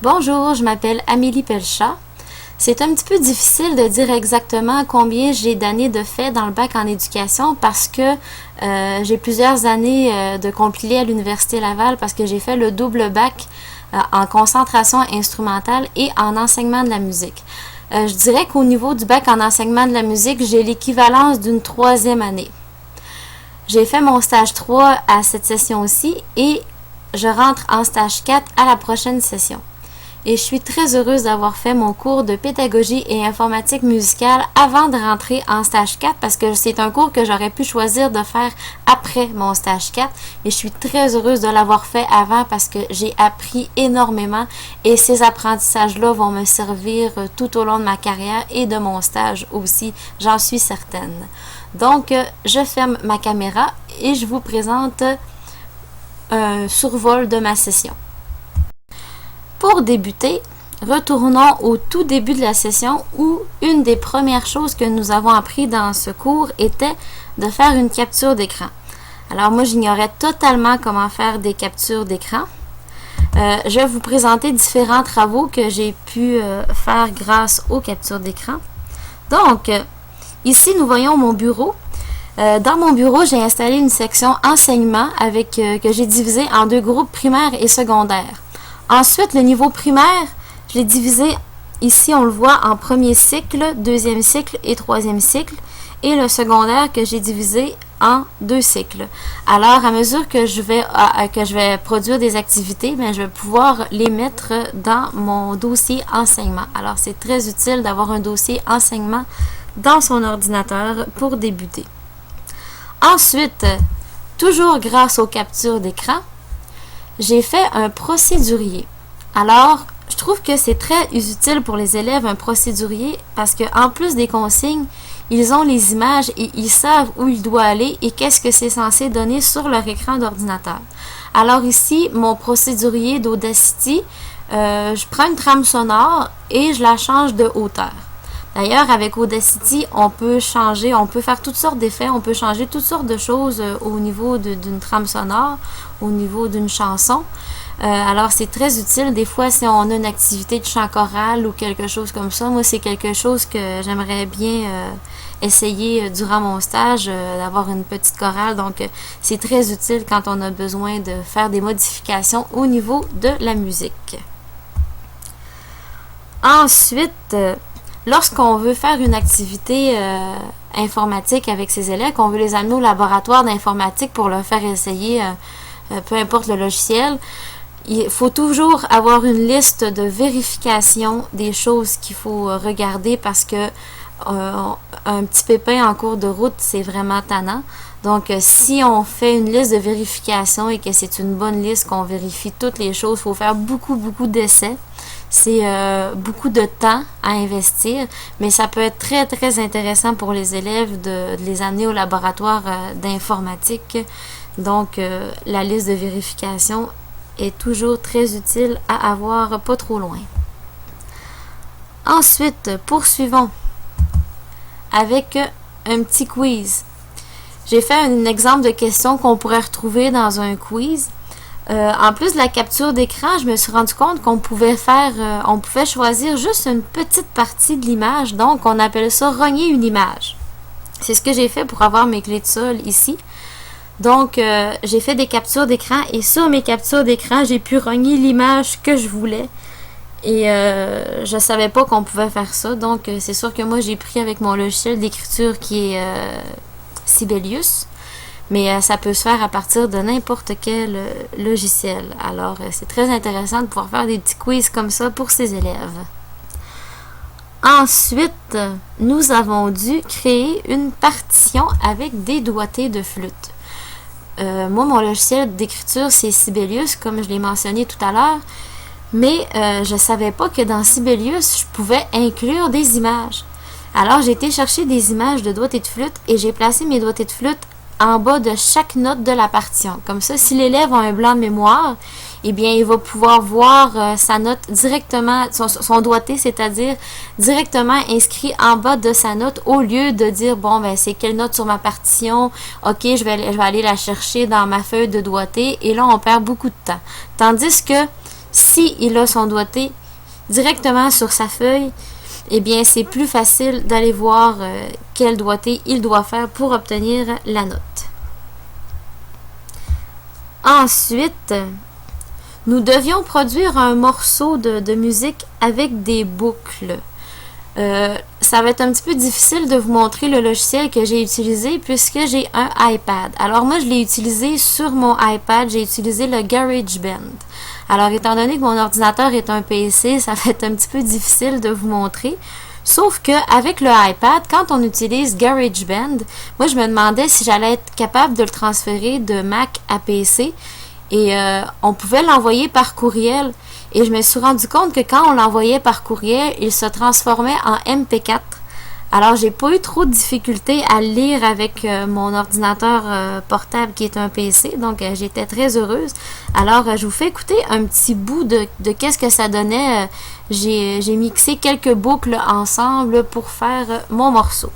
Bonjour, je m'appelle Amélie Pelchat. C'est un petit peu difficile de dire exactement combien j'ai d'années de fait dans le bac en éducation parce que j'ai plusieurs années de compilé à l'Université Laval parce que j'ai fait le double bac en concentration instrumentale et en enseignement de la musique. Je dirais qu'au niveau du bac en enseignement de la musique, j'ai l'équivalence d'une troisième année. J'ai fait mon stage 3 à cette session-ci et je rentre en stage 4 à la prochaine session. Et je suis très heureuse d'avoir fait mon cours de pédagogie et informatique musicale avant de rentrer en stage 4 parce que c'est un cours que j'aurais pu choisir de faire après mon stage 4. Et je suis très heureuse de l'avoir fait avant parce que j'ai appris énormément et ces apprentissages-là vont me servir tout au long de ma carrière et de mon stage aussi, j'en suis certaine. Donc, je ferme ma caméra et je vous présente un survol de ma session. Pour débuter, retournons au tout début de la session où une des premières choses que nous avons appris dans ce cours était de faire une capture d'écran. Alors moi, j'ignorais totalement comment faire des captures d'écran. Je vais vous présenter différents travaux que j'ai pu faire grâce aux captures d'écran. Donc, ici, nous voyons mon bureau. Dans mon bureau, j'ai installé une section enseignement que j'ai divisée en deux groupes primaires et secondaires. Ensuite, le niveau primaire, je l'ai divisé, ici on le voit, en premier cycle, deuxième cycle et troisième cycle. Et le secondaire que j'ai divisé en deux cycles. Alors, à mesure que je vais produire des activités, je vais pouvoir les mettre dans mon dossier enseignement. Alors, c'est très utile d'avoir un dossier enseignement dans son ordinateur pour débuter. Ensuite, toujours grâce aux captures d'écran, j'ai fait un procédurier. Alors, je trouve que c'est très utile pour les élèves un procédurier parce qu'en plus des consignes, ils ont les images et ils savent où ils doivent aller et qu'est-ce que c'est censé donner sur leur écran d'ordinateur. Alors ici, mon procédurier d'Audacity, je prends une trame sonore et je la change de hauteur. D'ailleurs, avec Audacity, on peut faire toutes sortes d'effets, on peut changer toutes sortes de choses au niveau d'une trame sonore, au niveau d'une chanson. Alors, c'est très utile. Des fois, si on a une activité de chant choral ou quelque chose comme ça, moi, c'est quelque chose que j'aimerais bien essayer durant mon stage, d'avoir une petite chorale. Donc, c'est très utile quand on a besoin de faire des modifications au niveau de la musique. Ensuite, lorsqu'on veut faire une activité informatique avec ses élèves, qu'on veut les amener au laboratoire d'informatique pour leur faire essayer, peu importe le logiciel, il faut toujours avoir une liste de vérification des choses qu'il faut regarder parce que un petit pépin en cours de route, c'est vraiment tannant. Donc, si on fait une liste de vérification et que c'est une bonne liste, qu'on vérifie toutes les choses, il faut faire beaucoup d'essais. C'est beaucoup de temps à investir, mais ça peut être très, très intéressant pour les élèves de les amener au laboratoire d'informatique. Donc, la liste de vérification est toujours très utile à avoir pas trop loin. Ensuite, poursuivons avec un petit quiz. J'ai fait un exemple de question qu'on pourrait retrouver dans un quiz. En plus de la capture d'écran, je me suis rendu compte qu'on pouvait choisir juste une petite partie de l'image. Donc, on appelle ça rogner une image. C'est ce que j'ai fait pour avoir mes clés de sol ici. Donc, j'ai fait des captures d'écran et sur mes captures d'écran, j'ai pu rogner l'image que je voulais. Et je savais pas qu'on pouvait faire ça. Donc, c'est sûr que moi, j'ai pris avec mon logiciel d'écriture qui est Sibelius. Mais ça peut se faire à partir de n'importe quel logiciel. Alors, c'est très intéressant de pouvoir faire des petits quiz comme ça pour ses élèves. Ensuite, nous avons dû créer une partition avec des doigtés de flûte. Moi, mon logiciel d'écriture, c'est Sibelius, comme je l'ai mentionné tout à l'heure. Mais je ne savais pas que dans Sibelius, je pouvais inclure des images. Alors, j'ai été chercher des images de doigtés de flûte et j'ai placé mes doigtés de flûte en bas de chaque note de la partition. Comme ça, si l'élève a un blanc de mémoire, eh bien, il va pouvoir voir sa note directement, son doigté, c'est-à-dire directement inscrit en bas de sa note, au lieu de dire, bon, ben, c'est quelle note sur ma partition, ok, je vais aller la chercher dans ma feuille de doigté, et là, on perd beaucoup de temps. Tandis que si il a son doigté directement sur sa feuille, eh bien c'est plus facile d'aller voir quel doigté il doit faire pour obtenir la note. Ensuite, nous devions produire un morceau de musique avec des boucles. Ça va être un petit peu difficile de vous montrer le logiciel que j'ai utilisé puisque j'ai un iPad. Alors moi, je l'ai utilisé sur mon iPad, j'ai utilisé le GarageBand. Alors étant donné que mon ordinateur est un PC, ça va être un petit peu difficile de vous montrer. Sauf qu'avec le iPad, quand on utilise GarageBand, moi je me demandais si j'allais être capable de le transférer de Mac à PC et on pouvait l'envoyer par courriel. Et je me suis rendu compte que quand on l'envoyait par courriel, il se transformait en MP4. Alors, j'ai pas eu trop de difficultés à le lire avec mon ordinateur portable qui est un PC. Donc, j'étais très heureuse. Alors, je vous fais écouter un petit bout de qu'est-ce que ça donnait. J'ai mixé quelques boucles ensemble pour faire mon morceau.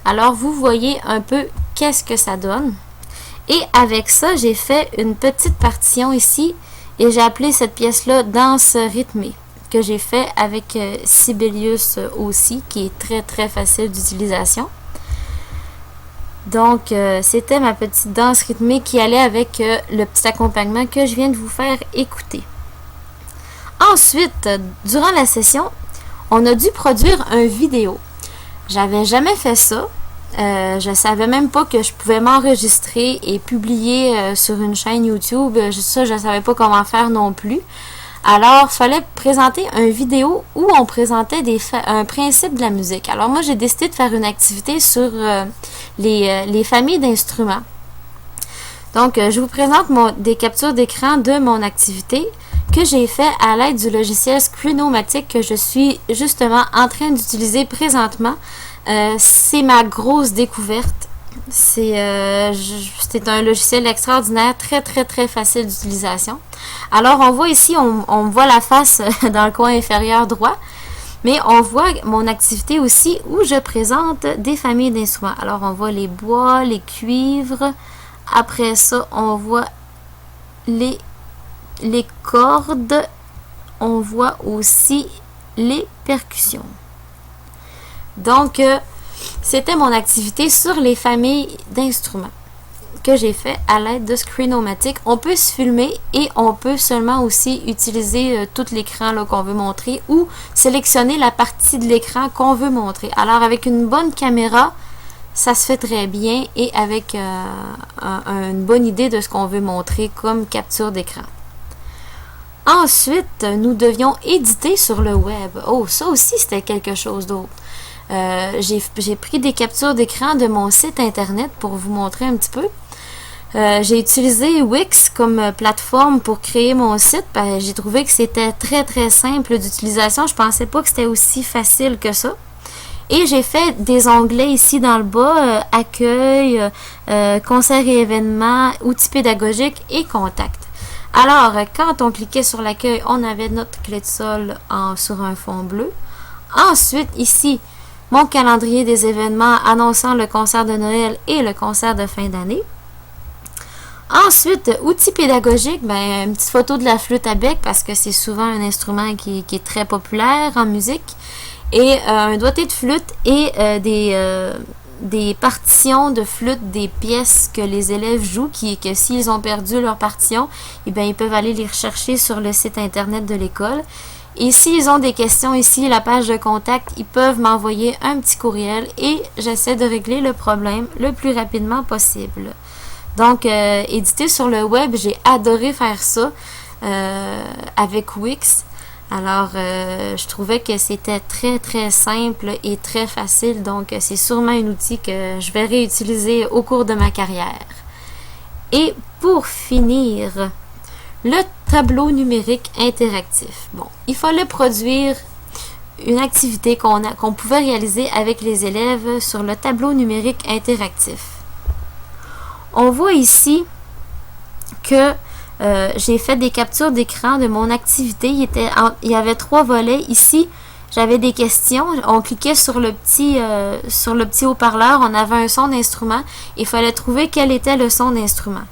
Alors, vous voyez un peu qu'est-ce que ça donne. Et avec ça, j'ai fait une petite partition ici et j'ai appelé cette pièce-là Danse rythmée, que j'ai fait avec Sibelius aussi, qui est très très facile d'utilisation. Donc, c'était ma petite danse rythmée qui allait avec le petit accompagnement que je viens de vous faire écouter. Ensuite, durant la session, on a dû produire un vidéo. J'avais jamais fait ça. Je savais même pas que je pouvais m'enregistrer et publier sur une chaîne YouTube. Ça, je savais pas comment faire non plus. Alors, il fallait présenter une vidéo où on présentait un principe de la musique. Alors, moi, j'ai décidé de faire une activité sur les familles d'instruments. Donc, je vous présente des captures d'écran de mon activité que j'ai fait à l'aide du logiciel Screenomatic que je suis justement en train d'utiliser présentement. C'est ma grosse découverte. C'est un logiciel extraordinaire, très très très facile d'utilisation. Alors on voit ici, on voit la face dans le coin inférieur droit, mais on voit mon activité aussi où je présente des familles d'instruments. Alors on voit les bois, les cuivres, après ça on voit les cordes, on voit aussi les percussions. Donc, c'était mon activité sur les familles d'instruments que j'ai fait à l'aide de Screenomatic. On peut se filmer et on peut seulement aussi utiliser tout l'écran qu'on veut montrer ou sélectionner la partie de l'écran qu'on veut montrer. Alors, avec une bonne caméra, ça se fait très bien et avec une bonne idée de ce qu'on veut montrer comme capture d'écran. Ensuite, nous devions éditer sur le web. Oh, ça aussi, c'était quelque chose d'autre. J'ai pris des captures d'écran de mon site internet pour vous montrer un petit peu. J'ai utilisé Wix comme plateforme pour créer mon site. J'ai trouvé que c'était très très simple d'utilisation. Je pensais pas que c'était aussi facile que ça. Et j'ai fait des onglets ici dans le bas, accueil, concerts et événements, outils pédagogiques et contacts. Alors, quand on cliquait sur l'accueil, on avait notre clé de sol sur un fond bleu. Ensuite, ici, mon calendrier des événements annonçant le concert de Noël et le concert de fin d'année. Ensuite, outils pédagogiques, une petite photo de la flûte à bec parce que c'est souvent un instrument qui est très populaire en musique. Et un doigté de flûte et des partitions de flûte, des pièces que les élèves jouent, que s'ils ont perdu leur partition, ils peuvent aller les rechercher sur le site internet de l'école. Et s'ils ont des questions ici, la page de contact, ils peuvent m'envoyer un petit courriel et j'essaie de régler le problème le plus rapidement possible. Donc, éditer sur le web, j'ai adoré faire ça avec Wix. Alors, je trouvais que c'était très, très simple et très facile. Donc, c'est sûrement un outil que je vais réutiliser au cours de ma carrière. Et pour finir, le tableau numérique interactif. Bon, il fallait produire une activité qu'on pouvait réaliser avec les élèves sur le tableau numérique interactif. On voit ici que j'ai fait des captures d'écran de mon activité. Il y avait 3 volets. Ici, j'avais des questions. On cliquait sur le petit haut-parleur. On avait un son d'instrument. Il fallait trouver quel était le son d'instrument.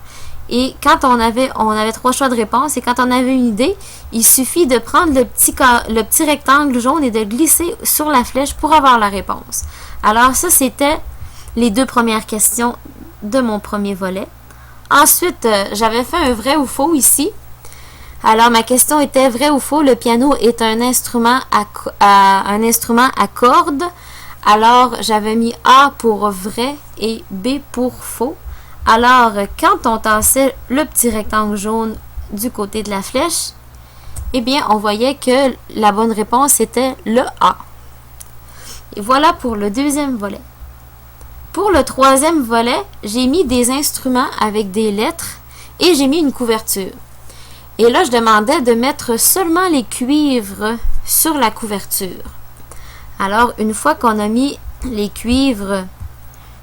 Et quand on avait 3 choix de réponse, et quand on avait une idée, il suffit de prendre le petit rectangle jaune et de glisser sur la flèche pour avoir la réponse. Alors ça, c'était les 2 premières questions de mon premier volet. Ensuite, j'avais fait un vrai ou faux ici. Alors, ma question était vrai ou faux, le piano est un instrument à cordes. Alors, j'avais mis A pour vrai et B pour faux. Alors, quand on tassait le petit rectangle jaune du côté de la flèche, eh bien, on voyait que la bonne réponse était le A. Et voilà pour le deuxième volet. Pour le troisième volet, j'ai mis des instruments avec des lettres et j'ai mis une couverture. Et là, je demandais de mettre seulement les cuivres sur la couverture. Alors, une fois qu'on a mis les cuivres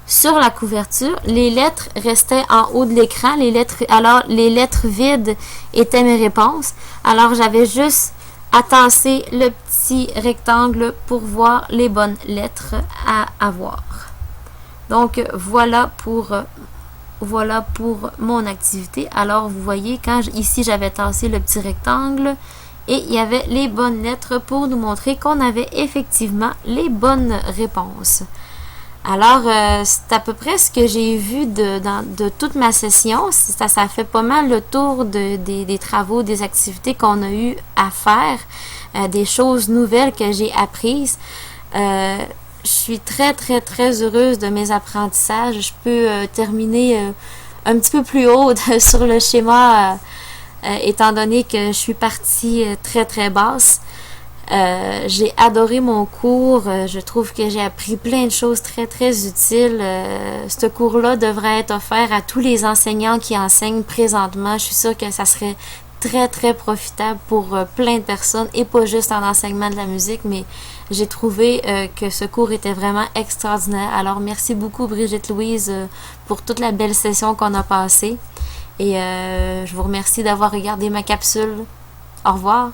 sur la couverture, les lettres restaient en haut de l'écran. Alors, les lettres vides étaient mes réponses. Alors, j'avais juste à tasser le petit rectangle pour voir les bonnes lettres à avoir. Donc, voilà pour mon activité. Alors, vous voyez, ici, j'avais tassé le petit rectangle et il y avait les bonnes lettres pour nous montrer qu'on avait effectivement les bonnes réponses. Alors, c'est à peu près ce que j'ai vu de toute ma session. Ça fait pas mal le tour des travaux, des activités qu'on a eu à faire, des choses nouvelles que j'ai apprises. Je suis très, très, très heureuse de mes apprentissages. Je peux terminer un petit peu plus haut sur le schéma, étant donné que je suis partie très, très basse. J'ai adoré mon cours. Je trouve que j'ai appris plein de choses très, très utiles. Ce cours-là devrait être offert à tous les enseignants qui enseignent présentement. Je suis sûre que ça serait très, très profitable pour plein de personnes et pas juste en enseignement de la musique, mais j'ai trouvé que ce cours était vraiment extraordinaire. Alors, merci beaucoup Brigitte-Louise pour toute la belle session qu'on a passée et je vous remercie d'avoir regardé ma capsule. Au revoir.